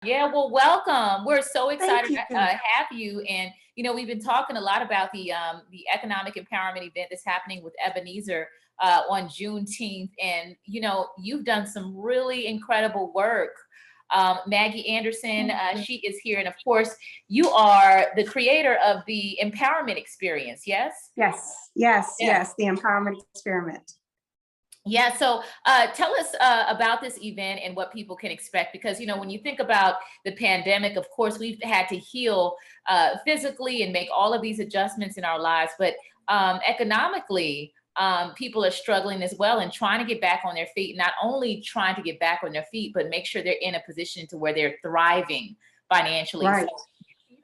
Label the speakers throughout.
Speaker 1: Yeah, well, welcome. We're so
Speaker 2: Thank
Speaker 1: excited
Speaker 2: you.
Speaker 1: to have you. And we've been talking a lot about the economic empowerment event that's happening with Ebenezer on Juneteenth. And you've done some really incredible work. Maggie Anderson,
Speaker 2: Thank you.
Speaker 1: she is here, and of course, you are the creator of the empowerment experience. Yes.
Speaker 2: Yes, yes,
Speaker 1: Yeah.
Speaker 2: yes, the empowerment experiment.
Speaker 1: Yeah, so tell us about this event and what people can expect. Because, when you think about the pandemic, of course, we've had to heal physically and make all of these adjustments in our lives. But economically, people are struggling as well and trying to get back on their feet. Not only trying to get back on their feet, but make sure they're in a position to where they're thriving financially. So
Speaker 2: Right,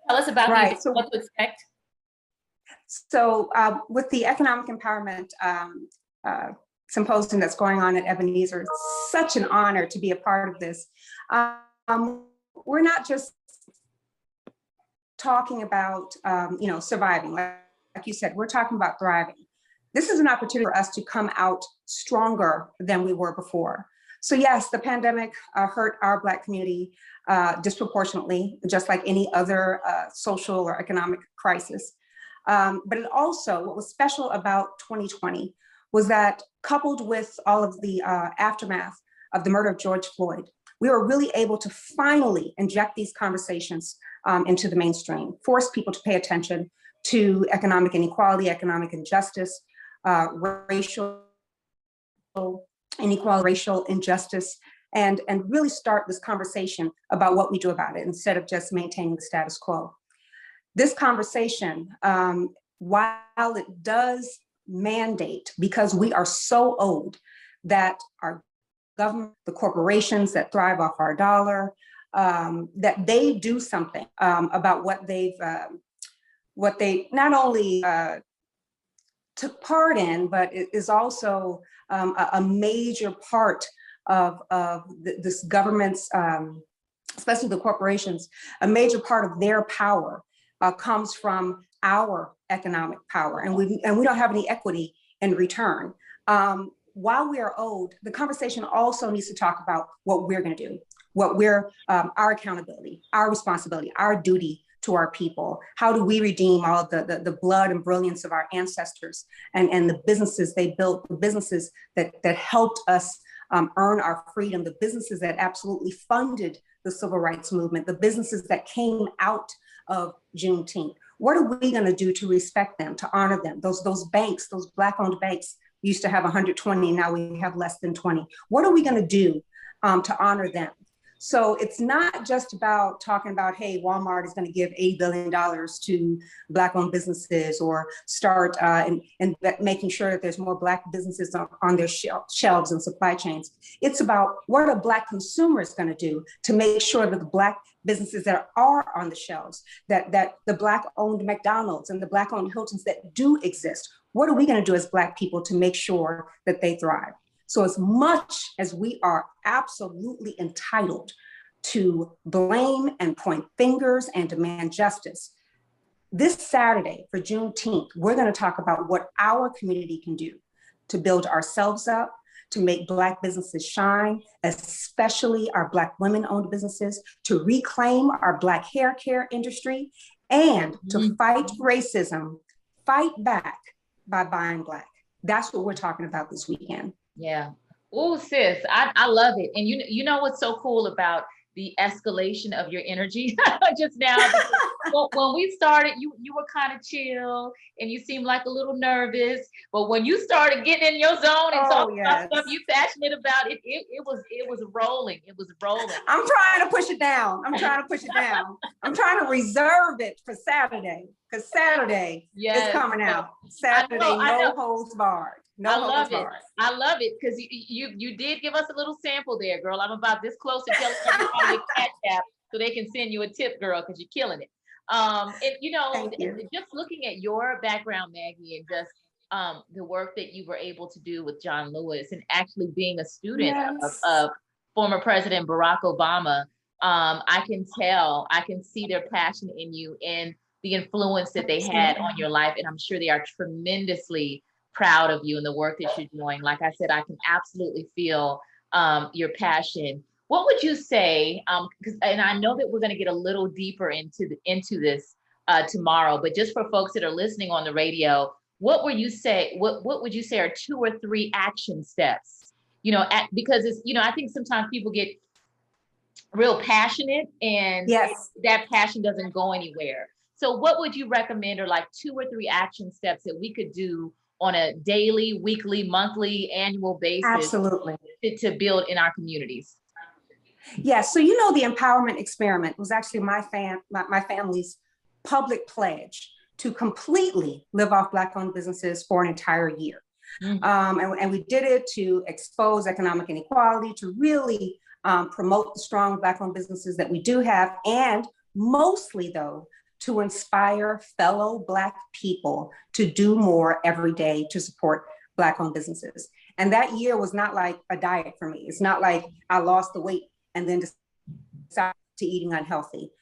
Speaker 1: tell us about the
Speaker 2: right.
Speaker 1: event, what to expect.
Speaker 2: With the economic empowerment uh, symposium that's going on at Ebenezer, it's such an honor to be a part of this. We're not just talking about, surviving. Like you said, we're talking about thriving. This is an opportunity for us to come out stronger than we were before. So yes, the pandemic hurt our Black community disproportionately, just like any other social or economic crisis. But it also, what was special about 2020 was that, coupled with all of the aftermath of the murder of George Floyd, we were really able to finally inject these conversations into the mainstream, force people to pay attention to economic inequality, economic injustice, racial inequality, racial injustice, and really start this conversation about what we do about it instead of just maintaining the status quo. This conversation, while it does mandate, because we are so old, that our government, the corporations that thrive off our dollar, that they do something about what they not only took part in, but it is also a major part of this government's, especially the corporations, a major part of their power comes from our economic power, and we don't have any equity in return. While we are owed, the conversation also needs to talk about what we're going to do, what we're our accountability, our responsibility, our duty to our people. How do we redeem all of the blood and brilliance of our ancestors and the businesses they built, the businesses that helped us earn our freedom, the businesses that absolutely funded the civil rights movement, the businesses that came out of Juneteenth. What are we going to do to respect them, to honor them? Those banks, those Black-owned banks used to have 120, now we have less than 20. What are we going to do to honor them? So it's not just about talking about, hey, Walmart is going to give $80 billion to Black-owned businesses, or start and making sure that there's more Black businesses on their shelves and supply chains. It's about what are Black consumers going to do to make sure that the Black businesses that are on the shelves, that the Black-owned McDonald's and the Black-owned Hiltons that do exist, what are we going to do as Black people to make sure that they thrive? So as much as we are absolutely entitled to blame and point fingers and demand justice, this Saturday for Juneteenth, we're going to talk about what our community can do to build ourselves up, to make Black businesses shine, especially our Black women-owned businesses, to reclaim our Black hair care industry, and to fight racism, fight back by buying Black. That's what we're talking about this weekend.
Speaker 1: Yeah. Oh, sis, I love it. And you know what's so cool about the escalation of your energy just now? When we started, you were kind of chill and you seemed like a little nervous. But when you started getting in your zone and talking about stuff you passionate about, it was rolling. It was rolling.
Speaker 2: I'm trying to push it down. I'm trying to reserve it for Saturday, because Saturday is coming out. Saturday, no holds barred.
Speaker 1: I love it because you did give us a little sample there, girl. I'm about this close to telling everybody your Cash App so they can send you a tip, girl, because you're killing it. Just looking at your background, Maggie, and just the work that you were able to do with John Lewis, and actually being a student of former President Barack Obama, I can see their passion in you and the influence that they had on your life, and I'm sure they are tremendously proud of you and the work that you're doing. Like I said, I can absolutely feel your passion. What would you say? Because and I know that we're going to get a little deeper into this tomorrow, but just for folks that are listening on the radio, what would you say? What would you say are 2 or 3 action steps? Because it's I think sometimes people get real passionate and
Speaker 2: Yes.
Speaker 1: that passion doesn't go anywhere. So what would you recommend are like 2 or 3 action steps that we could do on a daily, weekly, monthly, annual basis
Speaker 2: Absolutely.
Speaker 1: to build in our communities?
Speaker 2: Yes. So, the empowerment experiment was actually my family's public pledge to completely live off Black-owned businesses for an entire year.
Speaker 1: Mhm.
Speaker 2: And we did it to expose economic inequality, to really promote the strong Black-owned businesses that we do have, and mostly, though, to inspire fellow Black people to do more every day to support Black-owned businesses. And that year was not like a diet for me. It's not like I lost the weight and then decided to eating unhealthy.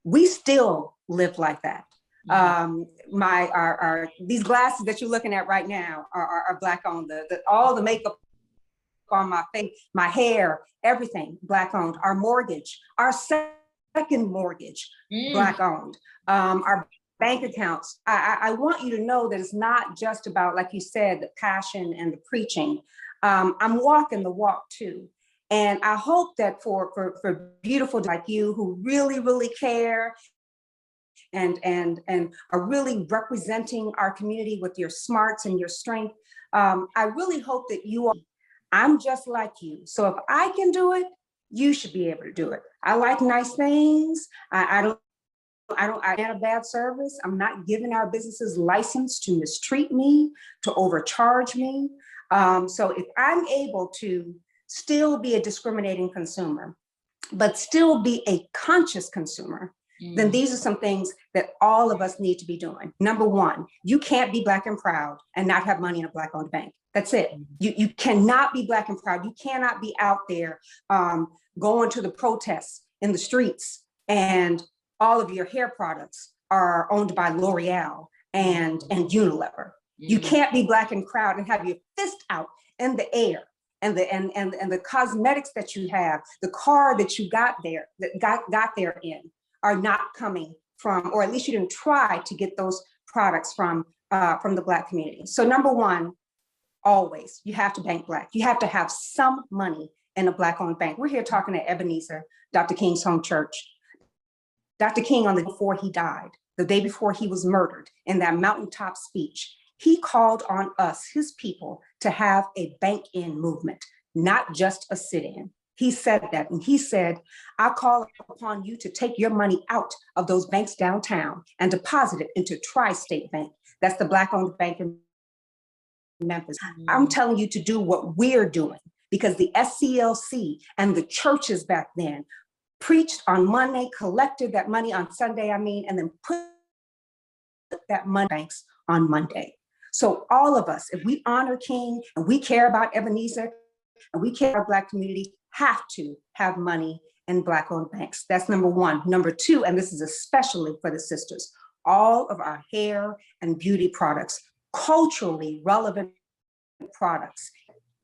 Speaker 2: We still live like that. These glasses that you're looking at right now are Black owned. All the makeup on my face, my hair, everything Black owned. Our mortgage, our second mortgage, Black owned. Our bank accounts. I want you to know that it's not just about, like you said, the passion and the preaching. I'm walking the walk too. And I hope that for beautiful like you who really, really care and are really representing our community with your smarts and your strength, I really hope that I'm just like you. So if I can do it, you should be able to do it. I like nice things. I don't have a bad service. I'm not giving our businesses license to mistreat me, to overcharge me. So if I'm able to still be a discriminating consumer, but still be a conscious consumer, then these are some things that all of us need to be doing. Number one, you can't be Black and proud and not have money in a Black-owned bank. That's it. You cannot be Black and proud. You cannot be out there going to the protests in the streets and all of your hair products are owned by L'Oreal and Unilever. You can't be Black and proud and have your fist out in the air. And the cosmetics that you have, the car that you got there in, are not coming from, or at least you didn't try to get those products from the Black community. So number one, always, you have to bank Black. You have to have some money in a Black-owned bank. We're here talking to Ebenezer, Dr. King's home church. Dr. King, on the day before he died, the day before he was murdered, in that mountaintop speech, he called on us, his people, to have a bank-in movement, not just a sit-in. He said that, and he said, I call upon you to take your money out of those banks downtown and deposit it into Tri-State Bank. That's the Black-owned bank in Memphis. I'm telling you to do what we're doing, because the SCLC and the churches back then preached on Monday, collected that money on Sunday, and then put that money banks on Monday. So all of us, if we honor King and we care about Ebenezer and we care about Black community, have to have money in Black-owned banks. That's number one. Number two, and this is especially for the sisters, all of our hair and beauty products, culturally relevant products,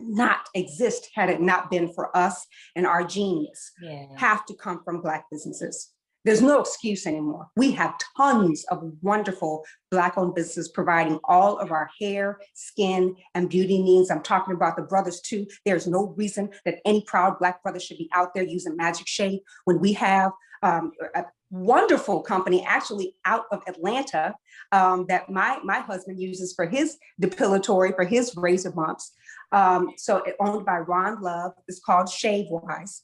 Speaker 2: not exist had it not been for us and our genius, have to come from Black businesses. There's no excuse anymore. We have tons of wonderful Black-owned businesses providing all of our hair, skin, and beauty needs. I'm talking about the brothers too. There's no reason that any proud Black brother should be out there using Magic Shade when we have a wonderful company actually out of Atlanta that my husband uses for his depilatory, for his razor bumps. So it owned by Ron Love. It's called Shave Wise.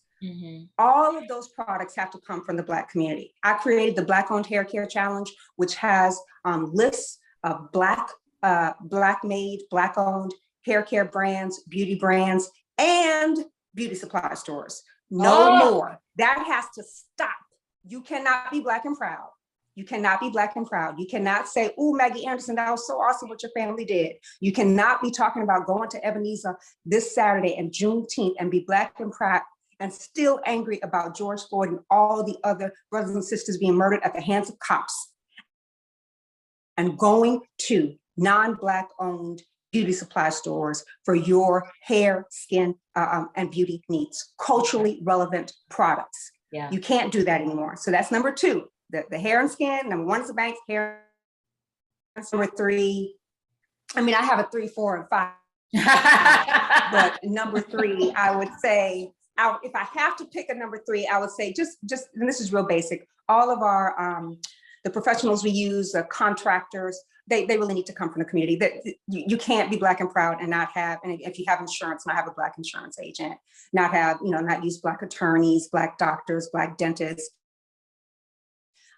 Speaker 2: All of those products have to come from the Black community. I created the Black-owned Hair Care Challenge, which has lists of Black-made, Black-owned hair care brands, beauty brands, and beauty supply stores. No more. That has to stop. You cannot be Black and proud. You cannot be Black and proud. You cannot say, oh, Maggie Anderson, that was so awesome what your family did. You cannot be talking about going to Ebenezer this Saturday and Juneteenth and be Black and proud and still angry about George Floyd and all the other brothers and sisters being murdered at the hands of cops, and going to non-Black owned beauty supply stores for your hair, skin, and beauty needs, culturally relevant products.
Speaker 1: Yeah.
Speaker 2: You can't do that anymore. So that's number two, the hair and skin. Number one is the banks, hair. Number three, I mean, I have a 3, 4, and 5. But number three, I would say, if I have to pick a number three, I would say just, and this is real basic, all of our, the professionals we use, contractors, they really need to come from the community. That you can't be Black and proud and not have, and if you have insurance, not have a Black insurance agent, not have, not use Black attorneys, Black doctors, Black dentists,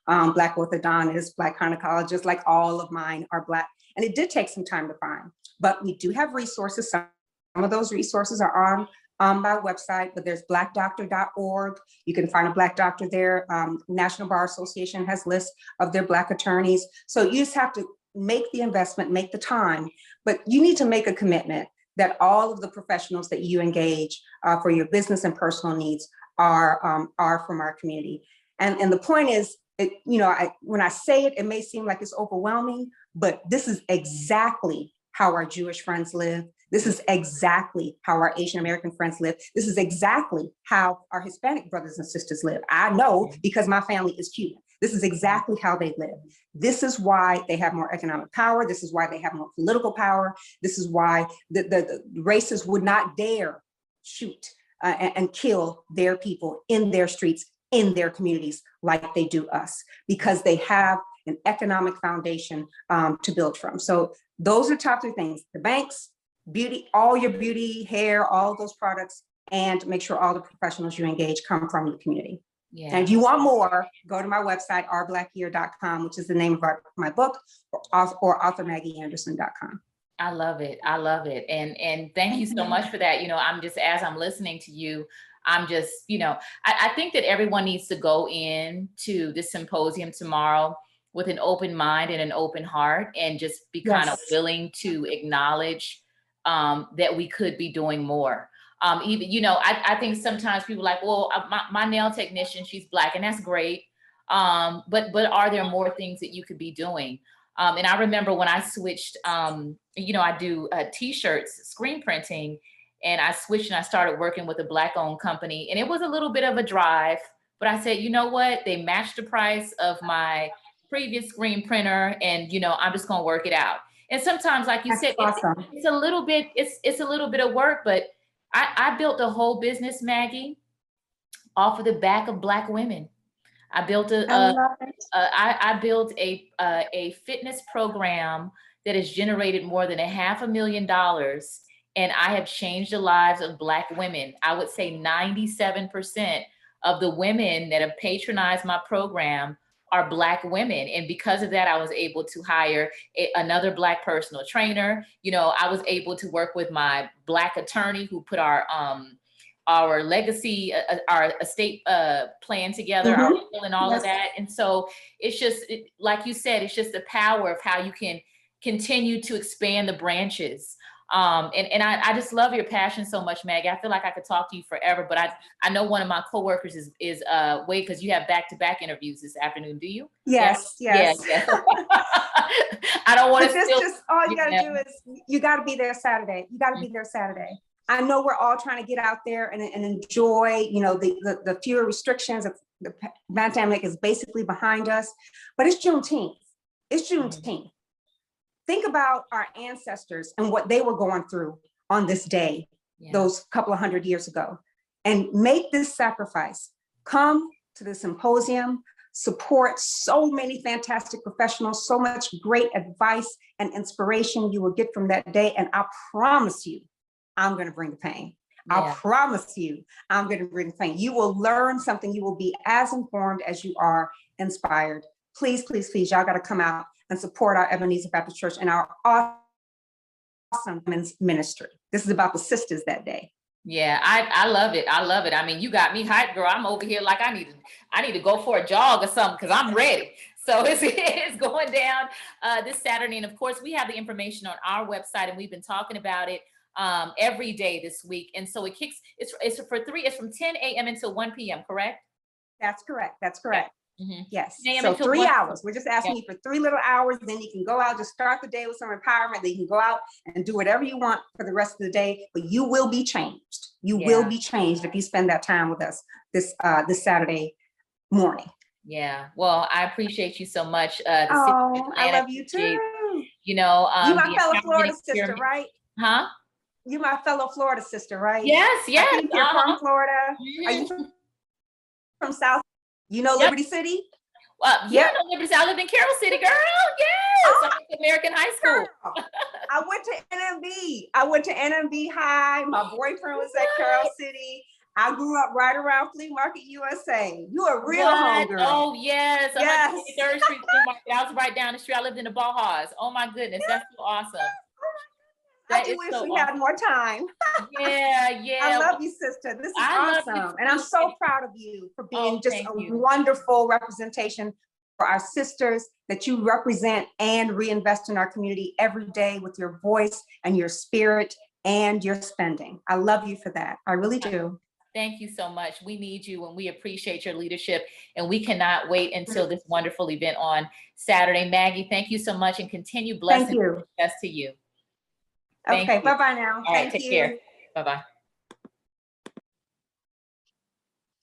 Speaker 2: Black orthodontists, Black gynecologists, like all of mine are Black. And it did take some time to find, but we do have resources. Some of those resources are on my website, but there's blackdoctor.org. You can find a Black doctor there. National Bar Association has lists of their Black attorneys. So you just have to make the investment, make the time, but you need to make a commitment that all of the professionals that you engage for your business and personal needs are from our community. And the point is, when I say it, it may seem like it's overwhelming, but this is exactly how our Jewish friends live. This is exactly how our Asian American friends live. This is exactly how our Hispanic brothers and sisters live. I know because my family is Cuban. This is exactly how they live. This is why they have more economic power. This is why they have more political power. This is why the racists would not dare shoot and kill their people in their streets, in their communities, like they do us, because they have an economic foundation to build from. So those are top three things: the banks, beauty, all your beauty, hair, all those products, and make sure all the professionals you engage come from the community. Yeah. And if you want more, go to my website, ourblackyear.com, which is the name of my book, or authormaggieanderson.com.
Speaker 1: I love it. I love it. And thank you so much for that. I'm just, as I'm listening to you, I'm just, I think that everyone needs to go in to this symposium tomorrow with an open mind and an open heart, and just be kind of willing to acknowledge that we could be doing more. Even, I think sometimes people are like, well, my nail technician, she's Black, and that's great. But are there more things that you could be doing? And I remember when I switched, I do t-shirts, screen printing, and I switched and I started working with a Black-owned company, and it was a little bit of a drive, but I said, you know what? They matched the price of my previous screen printer, and I'm just gonna work it out. And sometimes, like you said, awesome. it's a little bit of work, but I built a whole business, Maggie, off of the back of Black women. I built I built a fitness program that has generated more than $500,000, and I have changed the lives of Black women. I would say 97% of the women that have patronized my program are Black women. And because of that, I was able to hire another Black personal trainer. I was able to work with my Black attorney who put our legacy, our estate plan together, our will and all of that. And so it's just, like you said, it's just the power of how you can continue to expand the branches. And I just love your passion so much, Maggie. I feel like I could talk to you forever, but I know one of my coworkers is Wade, because you have back-to-back interviews this afternoon, do you?
Speaker 2: Yes.
Speaker 1: Yeah. I don't want to
Speaker 2: just all you gotta do is you gotta be there Saturday. You gotta be there Saturday. I know we're all trying to get out there and enjoy, the fewer restrictions. The pandemic is basically behind us, but it's Juneteenth. It's Juneteenth. Think about our ancestors and what they were going through on this day, those couple of 100 years ago, and make this sacrifice. Come to the symposium, support so many fantastic professionals, so much great advice and inspiration you will get from that day. And I promise you, I'm going to bring the pain. I promise you, I'm going to bring the pain. You will learn something. You will be as informed as you are inspired. Please, please, please, y'all got to come out and support our Ebenezer Baptist Church and our awesome men's ministry. This is about the sisters that day.
Speaker 1: Yeah, I love it. I love it. I mean, you got me hyped, girl. I'm over here like I need to go for a jog or something, because I'm ready. So it's going down this Saturday. And of course, we have the information on our website, and we've been talking about it every day this week. And so it's from 10 a.m. until 1 p.m., correct?
Speaker 2: That's correct. That's correct. Yes.
Speaker 1: 10 a.m.
Speaker 2: So
Speaker 1: until
Speaker 2: 3
Speaker 1: 1.
Speaker 2: hours. We're just asking
Speaker 1: Yep.
Speaker 2: you for 3 little hours. Then you can go out, just start the day with some empowerment. Then you can go out and do whatever you want for the rest of the day. But you will be changed. You will be changed if you spend that time with us this Saturday morning.
Speaker 1: Yeah. Well, I appreciate you so much.
Speaker 2: Oh, I love you too.
Speaker 1: You know,
Speaker 2: You my
Speaker 1: the
Speaker 2: fellow
Speaker 1: empowerment
Speaker 2: Florida sister,
Speaker 1: experiment.
Speaker 2: right?
Speaker 1: Huh?
Speaker 2: You my fellow Florida sister, right?
Speaker 1: Yes,
Speaker 2: I
Speaker 1: yes.
Speaker 2: think you're from Florida. Are you from South? You know
Speaker 1: Yep.
Speaker 2: Liberty City?
Speaker 1: Yeah,
Speaker 2: Yep.
Speaker 1: no, Liberty City. I live in Carroll City, girl. Yes. I went to American High School.
Speaker 2: Girl, I went to NMB. I went to NMB High. My boyfriend was at Carroll City. I grew up right around Flea Market USA. You a real homegirl.
Speaker 1: Oh, yes.
Speaker 2: Yes.
Speaker 1: 183rd Street Flea Market. I was right down the street. I lived in the Bajas. Oh, my goodness. That's so awesome.
Speaker 2: I do wish we had more time.
Speaker 1: Yeah, yeah.
Speaker 2: I love you, sister. This is awesome. And I'm so proud of you for being just a wonderful representation for our sisters that you represent and reinvest in our community every day with your voice and your spirit and your spending. I love you for that. I really do.
Speaker 1: Thank you so much. We need you and we appreciate your leadership. And we cannot wait until this wonderful event on Saturday. Maggie, thank you so much and continue blessing and success to you.
Speaker 2: Okay, bye-bye now.
Speaker 1: All right, take care. Bye-bye.